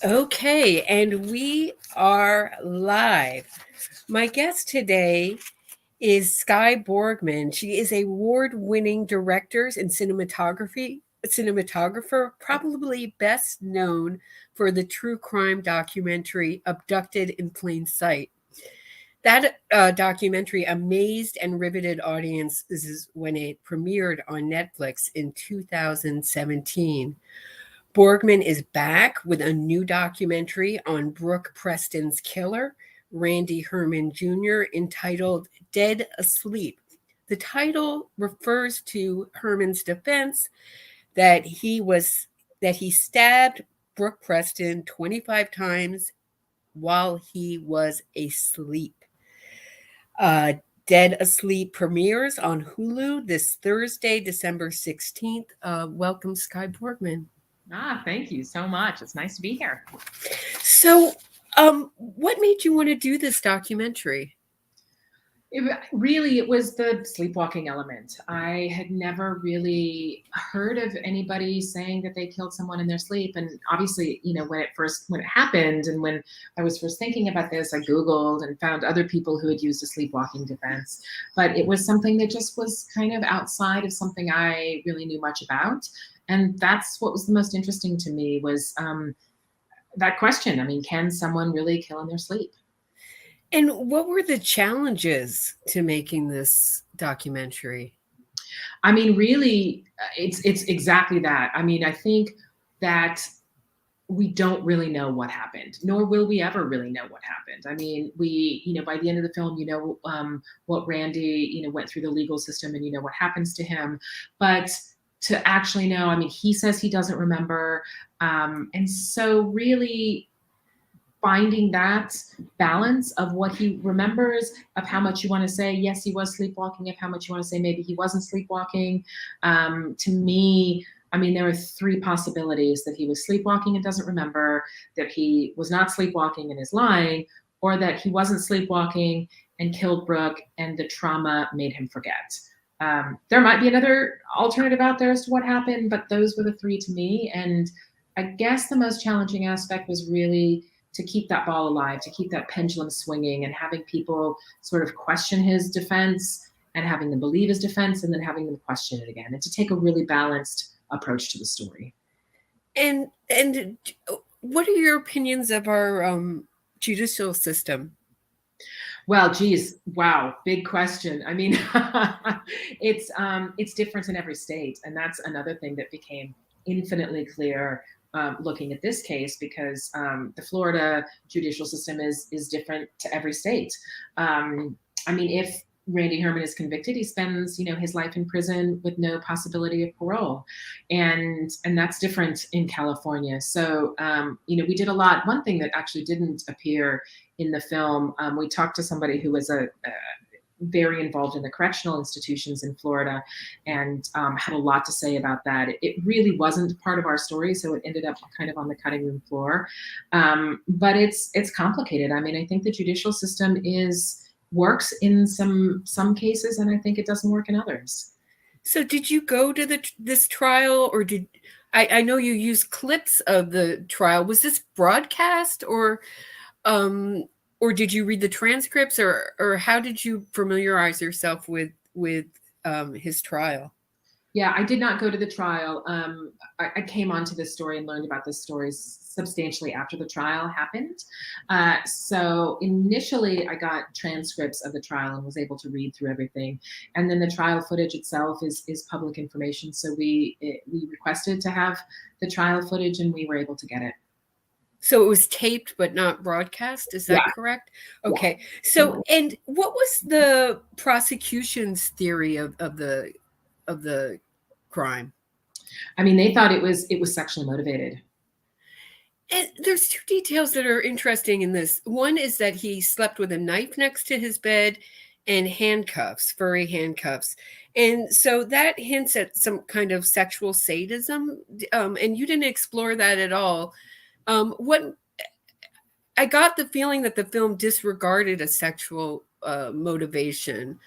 Okay, and we are live. My guest today is Skye Borgman. She is a award-winning director and cinematographer, probably best known for the true crime documentary Abducted in Plain Sight. That documentary amazed and riveted audiences when it premiered on Netflix in 2017. Borgman is back with a new documentary on Brooke Preston's killer, Randy Herman Jr., entitled Dead Asleep. The title refers to Herman's defense that he stabbed Brooke Preston 25 times while he was asleep. Uh, Dead Asleep premieres on Hulu this Thursday, December 16th. Welcome, Skye Borgman. Thank you so much. It's nice to be here. So, what made you want to do this documentary? It was the sleepwalking element. I had never really heard of anybody saying that they killed someone in their sleep. And obviously, when it happened and when I was first thinking about this, I Googled and found other people who had used a sleepwalking defense. But it was something that just was kind of outside of something I really knew much about. And that's what was the most interesting to me was that question. I mean, can someone really kill in their sleep? And what were the challenges to making this documentary? I mean, really, it's exactly that. I mean, I think that we don't really know what happened, nor will we ever really know what happened. I mean, by the end of the film, what Randy, went through the legal system and what happens to him. But to actually know, I mean, he says he doesn't remember. And so really finding that balance of what he remembers, of how much you want to say, yes, he was sleepwalking, of how much you want to say, maybe he wasn't sleepwalking. To me, I mean, there are three possibilities: that he was sleepwalking and doesn't remember, that he was not sleepwalking and is lying, or that he wasn't sleepwalking and killed Brooke and the trauma made him forget. There might be another alternative out there as to what happened, but those were the three to me. And I guess the most challenging aspect was really to keep that ball alive, to keep that pendulum swinging, and having people sort of question his defense and having them believe his defense and then having them question it again, and to take a really balanced approach to the story. And what are your opinions of our judicial system? Well, geez, wow, big question. I mean, it's different in every state, and that's another thing that became infinitely clear looking at this case, because the Florida judicial system is different to every state. I mean, if Randy Herman is convicted, he spends, his life in prison with no possibility of parole, and that's different in California. So, we did a lot. One thing that actually didn't appear in the film, we talked to somebody who was very involved in the correctional institutions in Florida, and had a lot to say about that. It really wasn't part of our story, so it ended up kind of on the cutting room floor. But it's complicated. I mean, I think the judicial system works in some cases, and I think it doesn't work in others. So did you go to this trial, or I know you used clips of the trial. Was this broadcast, or did you read the transcripts, or how did you familiarize yourself with his trial? Yeah, I did not go to the trial. I came onto this story and learned about this story substantially after the trial happened. So initially, I got transcripts of the trial and was able to read through everything. And then the trial footage itself is public information. So we requested to have the trial footage, and we were able to get it. So it was taped but not broadcast. Is that correct? Okay. Yeah. So, and what was the prosecution's theory of the crime? I mean, they thought it was sexually motivated. And there's two details that are interesting in this. One is that he slept with a knife next to his bed and handcuffs, furry handcuffs. And so that hints at some kind of sexual sadism. And you didn't explore that at all. What I got the feeling that the film disregarded a sexual motivation.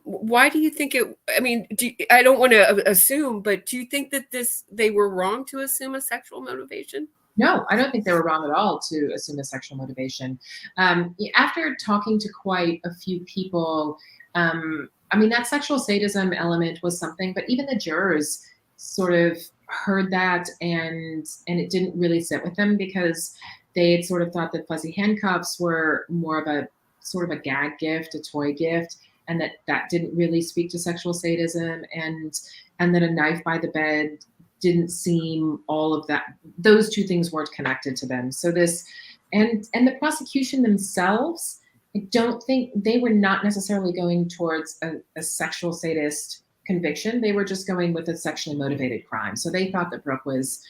Why do you think it? I mean, I don't want to assume, but do you think that they were wrong to assume a sexual motivation? No, I don't think they were wrong at all to assume a sexual motivation. After talking to quite a few people, I mean, that sexual sadism element was something, but even the jurors sort of heard that, and it didn't really sit with them, because they had sort of thought that fuzzy handcuffs were more of a sort of a gag gift, a toy gift, and that didn't really speak to sexual sadism, and that a knife by the bed didn't seem all of that. Those two things weren't connected to them. So this, and the prosecution themselves, I don't think they were not necessarily going towards a sexual sadist conviction. They were just going with a sexually motivated crime. So they thought that Brooke was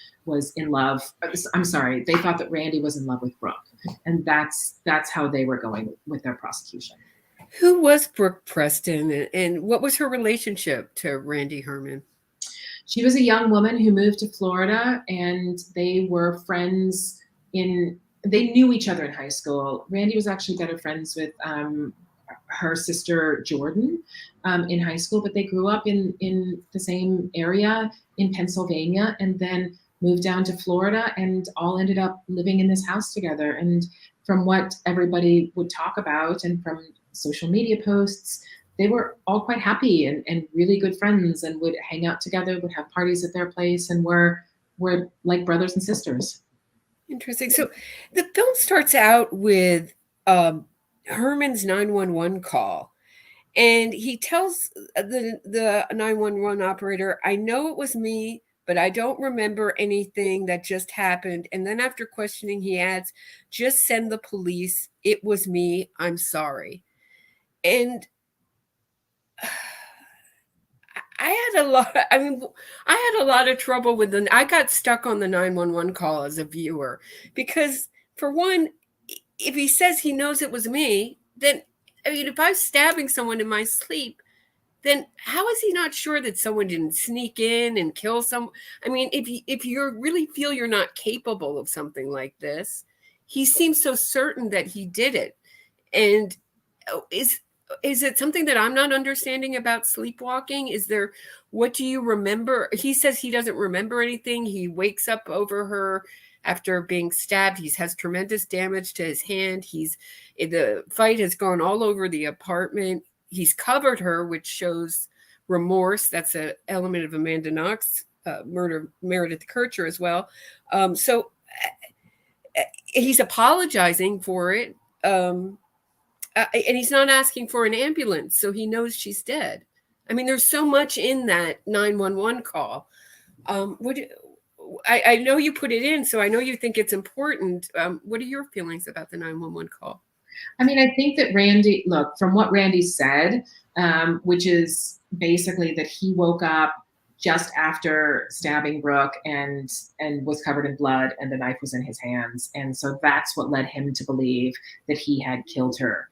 in love. I'm sorry, they thought that Randy was in love with Brooke, and that's how they were going with their prosecution. Who was Brooke Preston, and what was her relationship to Randy Herman? She was a young woman who moved to Florida, and they were friends they knew each other in high school. Randy was actually better friends with her sister Jordan in high school, but they grew up in the same area in Pennsylvania, and then moved down to Florida, and all ended up living in this house together. And from what everybody would talk about, and from social media posts, they were all quite happy and really good friends, and would hang out together, would have parties at their place, and were like brothers and sisters. Interesting. So the film starts out with Herman's 911 call, and he tells the 911 operator, "I know it was me, but I don't remember anything that just happened." And then after questioning, he adds, "Just send the police. It was me. I'm sorry." And I had a lot. I mean, I had a lot of trouble with I got stuck on the 911 call as a viewer, because, for one, if he says he knows it was me, then, I mean, if I'm stabbing someone in my sleep, then how is he not sure that someone didn't sneak in and kill someone? I mean, if you really feel you're not capable of something like this, he seems so certain that he did it. And is it something that I'm not understanding about Sleepwalking? What do you remember? He says he doesn't remember anything. He wakes up over her after being stabbed. He has tremendous damage to his hand. The fight has gone all over the apartment. He's covered her, which shows remorse. That's an element of Amanda Knox murder, Meredith Kercher as well. So he's apologizing for it. And he's not asking for an ambulance, so he knows she's dead. I mean, there's so much in that 911 call. I know you put it in, so I know you think it's important. What are your feelings about the 911 call? I mean, I think that look, from what Randy said, which is basically that he woke up just after stabbing Brooke and was covered in blood, and the knife was in his hands. And so that's what led him to believe that he had killed her.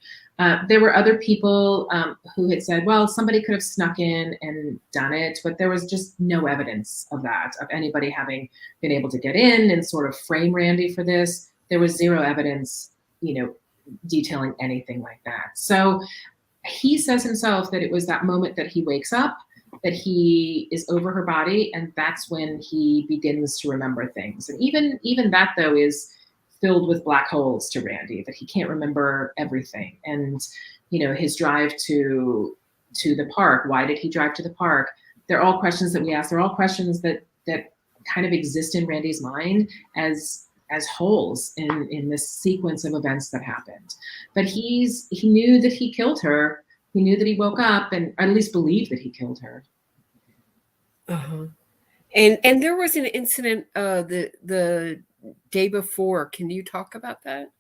There were other people who had said, well, somebody could have snuck in and done it, but there was just no evidence of that, of anybody having been able to get in and sort of frame Randy for this. There was zero evidence, detailing anything like that. So he says himself that it was that moment that he wakes up, that he is over her body, and that's when he begins to remember things. And even that, though, is filled with black holes to Randy, that he can't remember everything. And his drive to the park, why did he drive to the park? They're all questions that we ask. They're all questions that kind of exist in Randy's mind as holes in this sequence of events that happened. But he knew that he killed her. He knew that he woke up, and or at least believed that he killed her. Uh-huh. And there was an incident the day before. Can you talk about that?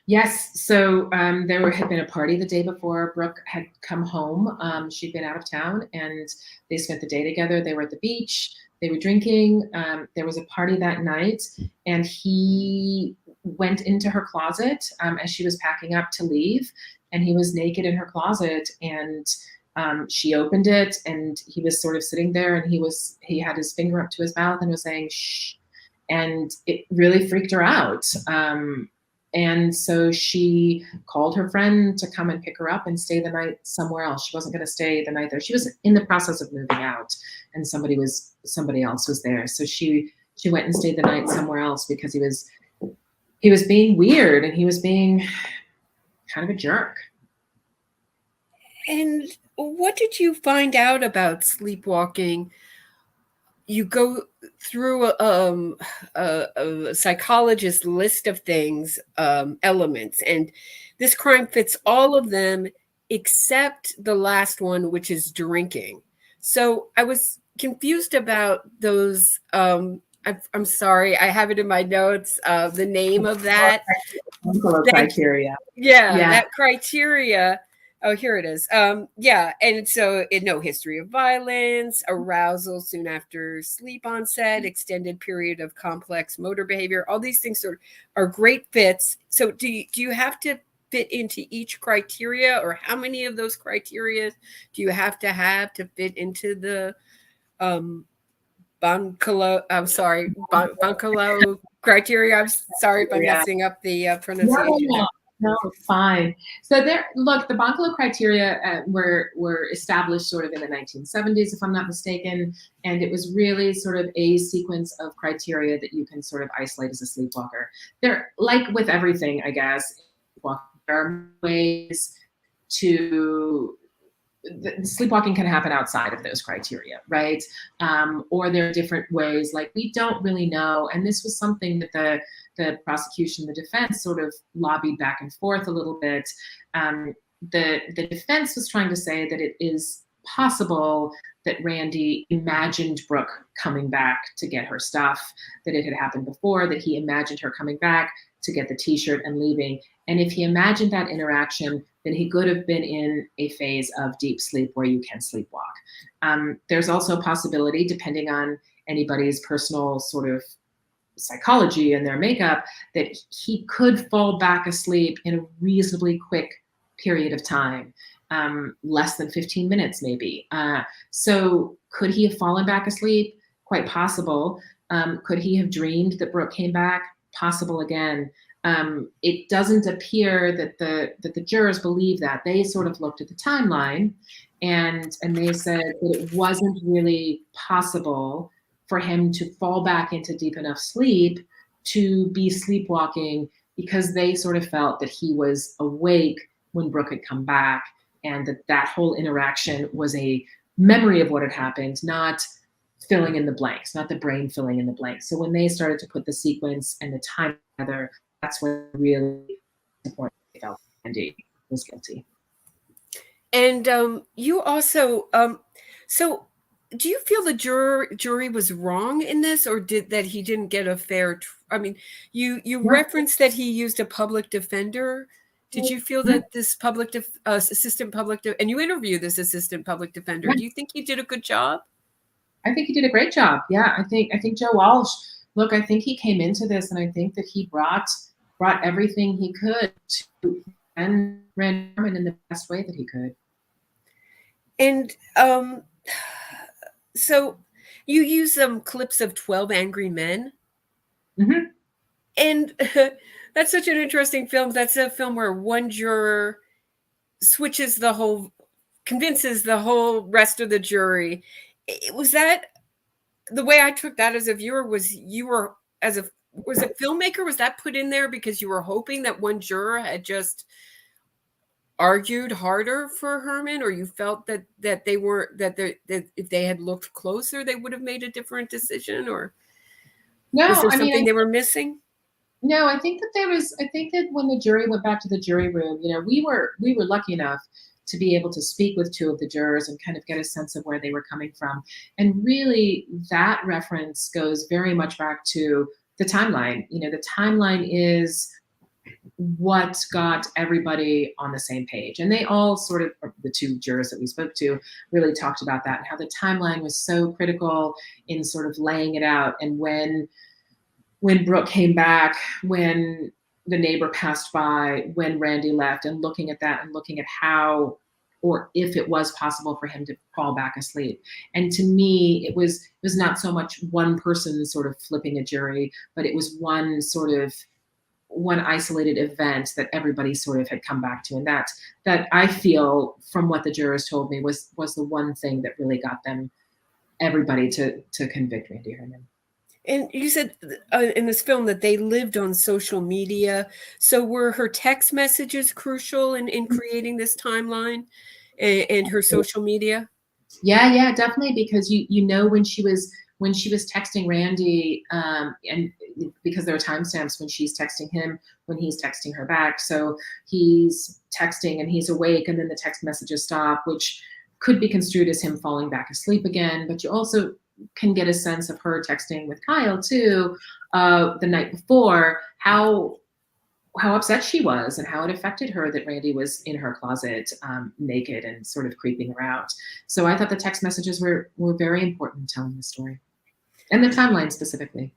Yes. So there had been a party the day before Brooke had come home. She'd been out of town, and they spent the day together. They were at the beach. They were drinking. There was a party that night, and he went into her closet as she was packing up to leave, and he was naked in her closet. And she opened it, and he was sort of sitting there, and he had his finger up to his mouth and was saying, "Shh," and it really freaked her out. And so she called her friend to come and pick her up and stay the night somewhere else. She wasn't going to stay the night there. She was in the process of moving out, and somebody else was there. So she she went and stayed the night somewhere else because he was being weird and he was being kind of a jerk. And what did you find out about Sleepwalking? You go through a psychologist's list of things, elements, and this crime fits all of them except the last one, which is drinking. So I was confused about those. I'm sorry, I have it in my notes. The name of that criteria. Yeah, that criteria. Oh, here it is. Yeah, and so no history of violence, arousal soon after sleep onset, extended period of complex motor behavior. All these things are great fits. So do you have to fit into each criteria, or how many of those criteria do you have to fit into the Boncolo criteria? I'm sorry if I'm messing up the pronunciation. No, fine. So look, the Boncolo criteria were established sort of in the 1970s, if I'm not mistaken, and it was really sort of a sequence of criteria that you can sort of isolate as a sleepwalker. They're like with everything, I guess. There are ways to sleepwalking can happen outside of those criteria, right? Or there are different ways, like we don't really know. And this was something that the prosecution, the defense sort of lobbied back and forth a little bit. The defense was trying to say that it is possible that Randy imagined Brooke coming back to get her stuff, that it had happened before, that he imagined her coming back to get the t-shirt and leaving. And if he imagined that interaction, then he could have been in a phase of deep sleep where you can sleepwalk. There's also a possibility, depending on anybody's personal sort of psychology and their makeup, that he could fall back asleep in a reasonably quick period of time, less than 15 minutes maybe. So could he have fallen back asleep? Quite possible. Could he have dreamed that Brooke came back? Possible again. It doesn't appear that the jurors believe that. They sort of looked at the timeline and they said that it wasn't really possible for him to fall back into deep enough sleep to be sleepwalking, because they sort of felt that he was awake when Brooke had come back, and that whole interaction was a memory of what had happened, not filling in the blanks, not the brain filling in the blanks. So when they started to put the sequence and the time together, that's when really important felt Randy was guilty. And you also, so do you feel the jury was wrong in this, or that he didn't get a fair? I mean, you referenced that he used a public defender. Did you feel that this assistant public and you interviewed this assistant public defender? Do you think he did a good job? I think he did a great job. Yeah, I think Joe Walsh. Look, I think he came into this, and I think that he brought everything he could to and Randy Herman in the best way that he could. And so you use some clips of 12 Angry Men. Mm-hmm. And that's such an interesting film. That's a film where one juror convinces the whole rest of the jury. Was that the way I took that as a viewer? Was a filmmaker, was that put in there because you were hoping that one juror had just argued harder for Herman, or you felt that if they had looked closer, they would have made a different decision? Or was there something they were missing? No, I think that when the jury went back to the jury room, we were lucky enough to be able to speak with two of the jurors and kind of get a sense of where they were coming from. And really, that reference goes very much back to the timeline. The timeline is what got everybody on the same page. And they all sort of, the two jurors that we spoke to, really talked about that and how the timeline was so critical in sort of laying it out. And when Brooke came back, when the neighbor passed by, when Randy left, and looking at that and looking at how, or if it was possible for him to fall back asleep. And to me, it was not so much one person sort of flipping a jury, but it was one isolated event that everybody sort of had come back to. And that I feel, from what the jurors told me, was the one thing that really got everybody to convict Randy Herman. And you said in this film that they lived on social media. So were her text messages crucial in creating this timeline and her social media? Yeah, definitely, because you know when she was texting Randy, and because there are timestamps when she's texting him, when he's texting her back. So he's texting and he's awake, and then the text messages stop, which could be construed as him falling back asleep again. But you also can get a sense of her texting with Kyle too, the night before, how upset she was and how it affected her that Randy was in her closet, naked and sort of creeping her out. So I thought the text messages were very important in telling the story, and the timeline specifically.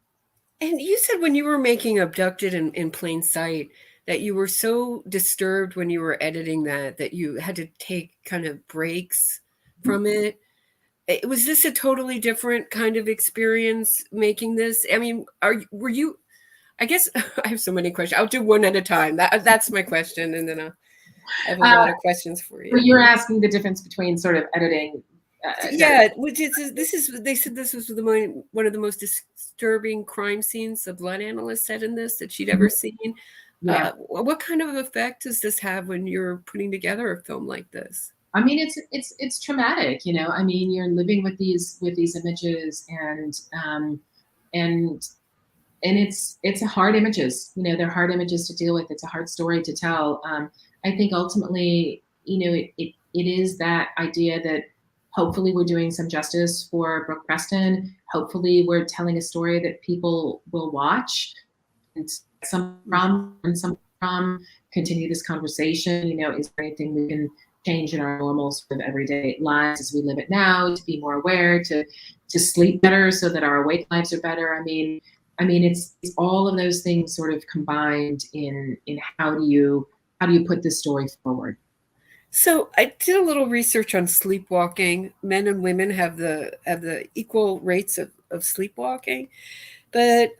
And you said when you were making Abducted in Plain Sight that you were so disturbed when you were editing that you had to take kind of breaks from it. Was this a totally different kind of experience making this? I mean, were you? I guess I have so many questions. I'll do one at a time. That's my question, and then I have a lot of questions for But you. you're asking the difference between sort of editing. Yeah, which is this is they said this was one of the most disturbing crime scenes the blood analyst said in this that she'd ever seen. Yeah. What kind of effect does this have when you're putting together a film like this? I mean, it's traumatic, you know. I mean, you're living with these images, and it's hard images. You know, they're hard images to deal with. It's a hard story to tell. I think ultimately, you know, it is that idea that hopefully we're doing some justice for Brooke Preston. Hopefully we're telling a story that people will watch and some from continue this conversation. You know, is there anything we can change in our normal sort of everyday lives as we live it now to be more aware, to sleep better so that our awake lives are better? I mean, it's all of those things sort of combined in how do you put this story forward? So I did a little research on sleepwalking. Men and women have the equal rates of sleepwalking, but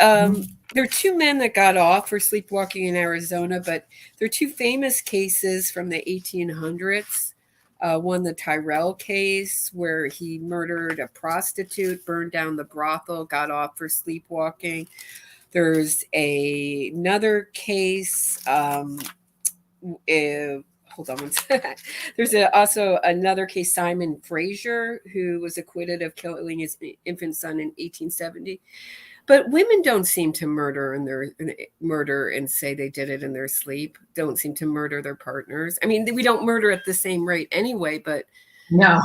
there are two men that got off for sleepwalking in Arizona. But there are two famous cases from the 1800s. One, the Tyrell case, where he murdered a prostitute, burned down the brothel, got off for sleepwalking. There's another case. Hold on one second. There's also another case, Simon Fraser, who was acquitted of killing his infant son in 1870. But women don't seem to murder and say they did it in their sleep. Don't seem to murder their partners. I mean, we don't murder at the same rate anyway, but No.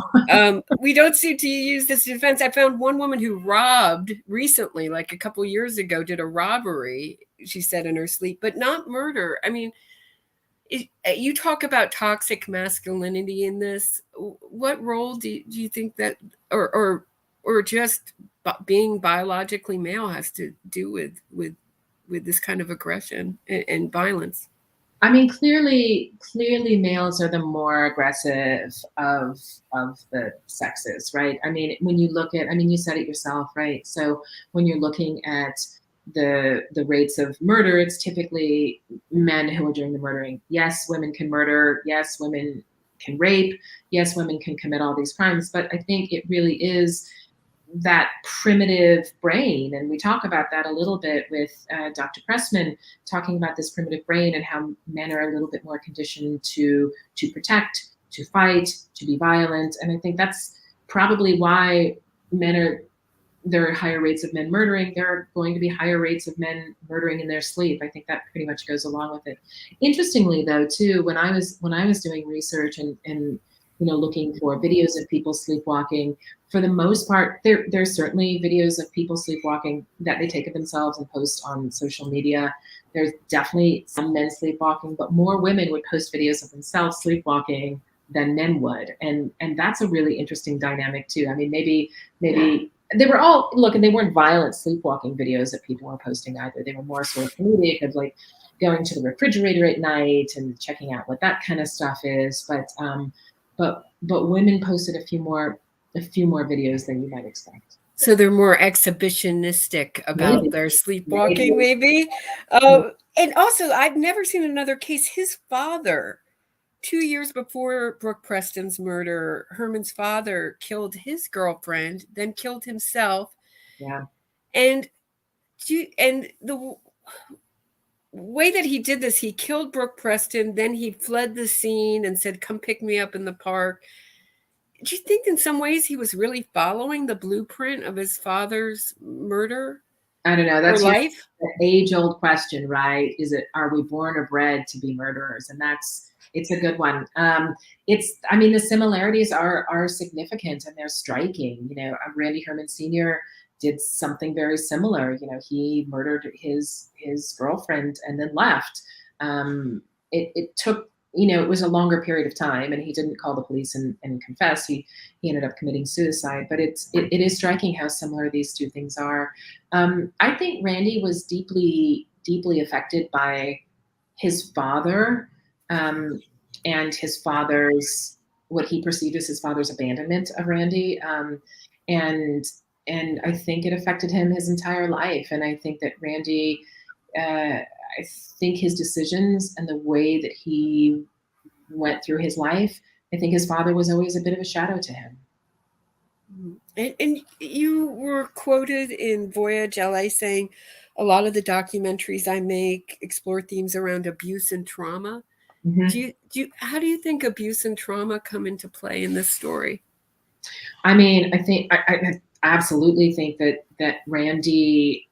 we don't seem to use this defense. I found one woman who robbed recently, like a couple years ago, did a robbery, she said, in her sleep, but not murder. I mean, you talk about toxic masculinity in this. What role do you think that, or just being biologically male has to do with this kind of aggression and violence? I mean, clearly males are the more aggressive of the sexes, right? I mean, when you look at, I mean, you said it yourself, right? So when you're looking at the rates of murder, it's typically men who are doing the murdering. Yes, women can murder. Yes, women can rape. Yes, women can commit all these crimes. But I think it really is that primitive brain, and we talk about that a little bit with Dr. Pressman, talking about this primitive brain and how men are a little bit more conditioned to protect, to fight, to be violent. And I think that's probably why there are higher rates of men murdering. There are going to be higher rates of men murdering in their sleep. I think that pretty much goes along with it. Interestingly, though, too, when I was doing research and you know, looking for videos of people sleepwalking, for the most part, there's certainly videos of people sleepwalking that they take of themselves and post on social media. There's definitely some men sleepwalking, but more women would post videos of themselves sleepwalking than men would, and that's a really interesting dynamic too. I mean, maybe they were all, look, and they weren't violent sleepwalking videos that people were posting either. They were more sort of comedic, of like going to the refrigerator at night and checking out what that kind of stuff is. But women posted a few more videos than you might expect. So they're more exhibitionistic about their sleepwalking, maybe. And also, I've never seen another case. His father, 2 years before Brooke Preston's murder, Herman's father killed his girlfriend, then killed himself. Yeah. And And the way that he did this, he killed Brooke Preston, then he fled the scene and said, "Come pick me up in the park." Do you think in some ways he was really following the blueprint of his father's murder I don't know. or That's life? the age-old question, right? Are we born or bred to be murderers? And it's a good one. I mean, the similarities are significant and they're striking. Randy Herman Sr. did something very similar. He murdered his girlfriend and then left. It took, it was a longer period of time, and he didn't call the police and confess. He ended up committing suicide. But it is striking how similar these two things are. I think Randy was deeply, deeply affected by his father, and his father's, what he perceived as his father's abandonment of Randy. And I think it affected him his entire life. And I think that Randy, I think his decisions and the way that he went through his life, I think his father was always a bit of a shadow to him. And you were quoted in Voyage LA saying, "A lot of the documentaries I make explore themes around abuse and trauma." Mm-hmm. How do you think abuse and trauma come into play in this story? I mean, I absolutely think that Randy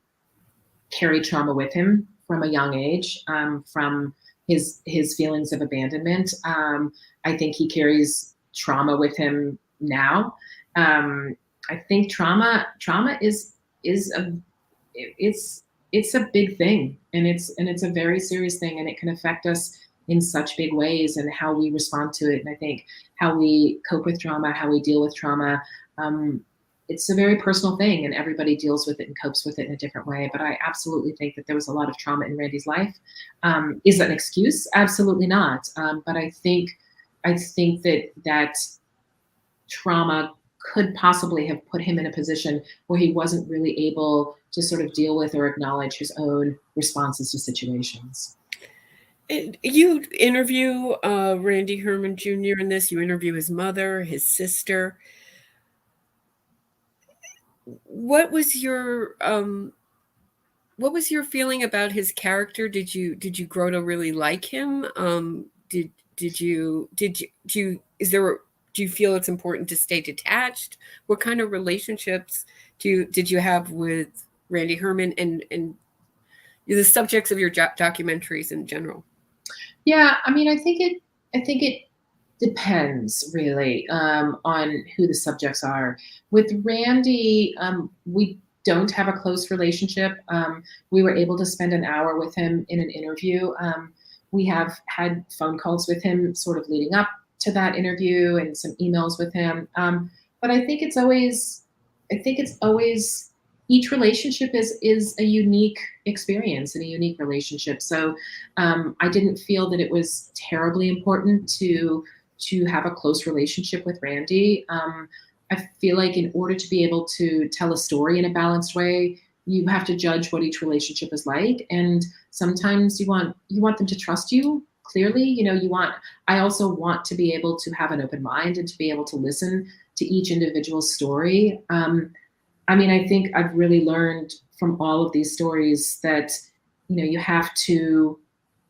carried trauma with him from a young age, from his feelings of abandonment. I think he carries trauma with him now. I think trauma is it's a big thing, and it's a very serious thing, and it can affect us in such big ways, and how we respond to it. And I think how we cope with trauma, how we deal with trauma, it's a very personal thing, and everybody deals with it and copes with it in a different way. But I absolutely think that there was a lot of trauma in Randy's life. Is that an excuse? Absolutely not. But I think that trauma could possibly have put him in a position where he wasn't really able to sort of deal with or acknowledge his own responses to situations. You interview Randy Herman Jr. in this. You interview his mother, his sister. What was your feeling about his character? Did you grow to really like him? Do you feel it's important to stay detached? What kind of relationships did you have with Randy Herman and the subjects of your documentaries in general? Yeah, I mean, I think it depends really, on who the subjects are. With Randy, we don't have a close relationship. We were able to spend an hour with him in an interview. We have had phone calls with him sort of leading up to that interview, and some emails with him. But I think it's always each relationship is a unique experience and a unique relationship. So I didn't feel that it was terribly important to have a close relationship with Randy. I feel like in order to be able to tell a story in a balanced way, you have to judge what each relationship is like. And sometimes you want them to trust you clearly. I also want to be able to have an open mind and to be able to listen to each individual story. I mean, I think I've really learned from all of these stories that, you have to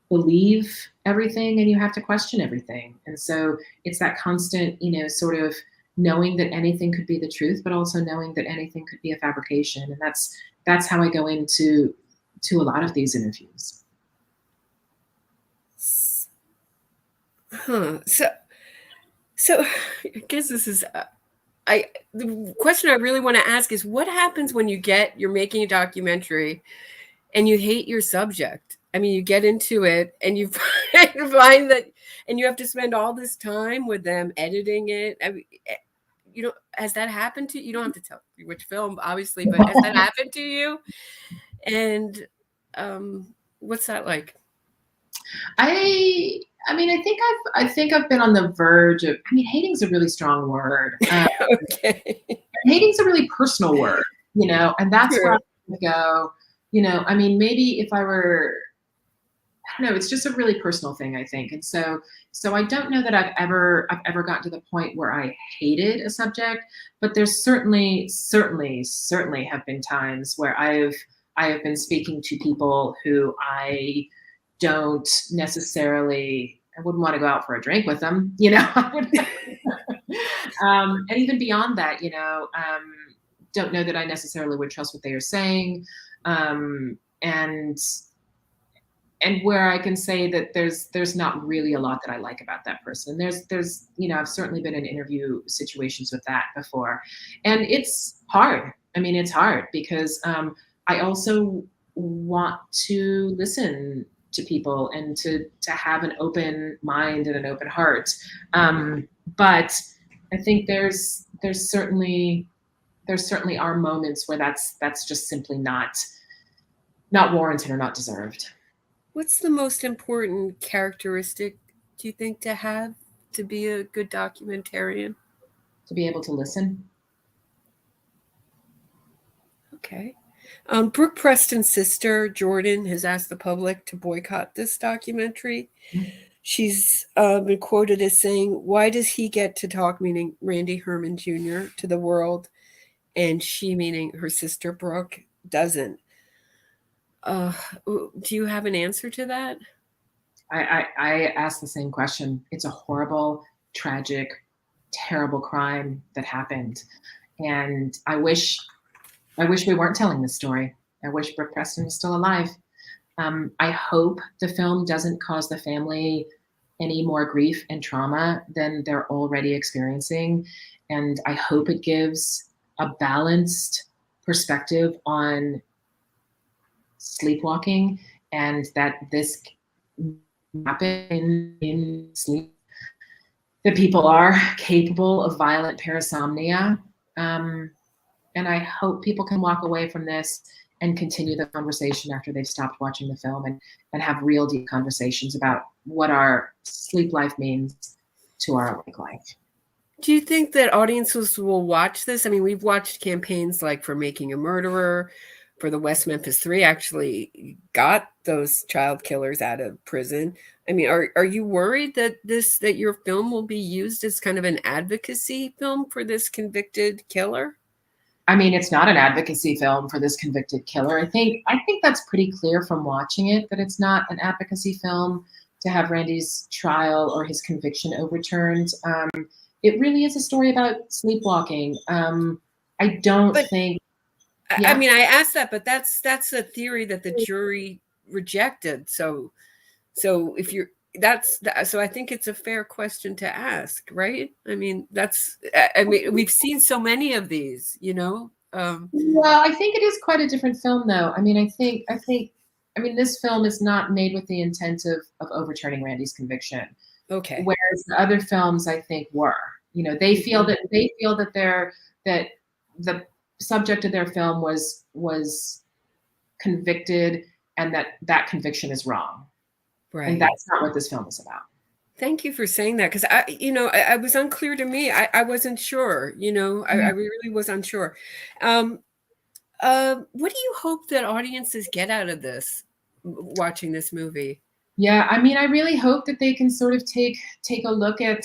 believe everything and you have to question everything. And so it's that constant, sort of knowing that anything could be the truth, but also knowing that anything could be a fabrication. And that's how I go into a lot of these interviews. So I guess this is the question I really want to ask is, what happens when you're making a documentary and you hate your subject? I mean, you get into it and you find that, and you have to spend all this time with them editing it. I mean, has that happened to you? You don't have to tell which film, obviously, but has that happened to you? And what's that like? I mean, I think I've been on the verge of. I mean, hating's a really strong word. Okay. Hating's a really personal word, and that's Sure. where I would go. I mean, maybe if I were, I don't know, it's just a really personal thing, I think. And so I don't know that I've ever gotten to the point where I hated a subject, but there's certainly have been times where I've I have been speaking to people who I don't necessarily, I wouldn't want to go out for a drink with them, you know. I would, and even beyond that, you know, don't know that I necessarily would trust what they are saying, and where I can say that there's not really a lot that I like about that person. There's you know, I've certainly been in interview situations with that before, and it's hard. I mean, it's hard because I also want to listen to people and to have an open mind and an open heart. But I think there's certainly are moments where that's just simply not warranted or not deserved. What's the most important characteristic, do you think, to have to be a good documentarian? To be able to listen. Okay. Brooke Preston's sister, Jordan, has asked the public to boycott this documentary. Mm-hmm. She's been quoted as saying, "Why does he get to talk," meaning Randy Herman Jr., "to the world, and she," meaning her sister Brooke, "doesn't?" Do you have an answer to that? I asked the same question. It's a horrible, tragic, terrible crime that happened. And I wish we weren't telling this story. I wish Brooke Preston was still alive. I hope the film doesn't cause the family any more grief and trauma than they're already experiencing. And I hope it gives a balanced perspective on sleepwalking, and that this happens in sleep, that people are capable of violent parasomnia. And I hope people can walk away from this and continue the conversation after they've stopped watching the film, and have real deep conversations about what our sleep life means to our awake life. Do you think that audiences will watch this? I mean, we've watched campaigns like For Making a Murderer, for the West Memphis 3 actually got those child killers out of prison. I mean, are you worried that your film will be used as kind of an advocacy film for this convicted killer? I mean, it's not an advocacy film for this convicted killer. I think that's pretty clear from watching it, that it's not an advocacy film to have Randy's trial or his conviction overturned. It really is a story about sleepwalking. I don't think. Yeah. I mean, I asked that, but that's a theory that the jury rejected. So if you're so I think it's a fair question to ask, right? I mean, we've seen so many of these, you know. Well, I think it is quite a different film, though. I mean, I mean, this film is not made with the intent of overturning Randy's conviction. Okay. Whereas the other films, I think, were. You know, they feel that that the subject of their film was convicted, and that conviction is wrong. Right. And that's not what this film is about. Thank you for saying that, because I was unclear to me. I wasn't sure, you know. I really was unsure. What do you hope that audiences get out of this, watching this movie? Yeah, I mean, I really hope that they can sort of take a look at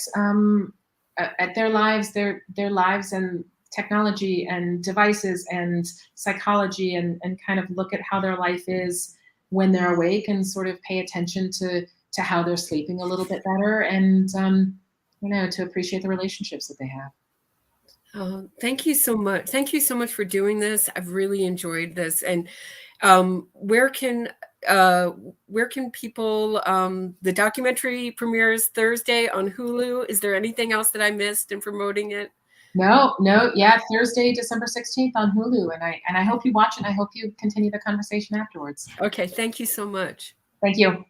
their lives, their lives, and technology and devices and psychology, and kind of look at how their life is when they're awake, and sort of pay attention to how they're sleeping a little bit better, and you know, to appreciate the relationships that they have. Thank you so much. Thank you so much for doing this. I've really enjoyed this. And where can people, the documentary premieres Thursday on Hulu. Is there anything else that I missed in promoting it? No. Yeah, Thursday, December 16th on Hulu. And I hope you watch it. And I hope you continue the conversation afterwards. Okay. Thank you so much. Thank you.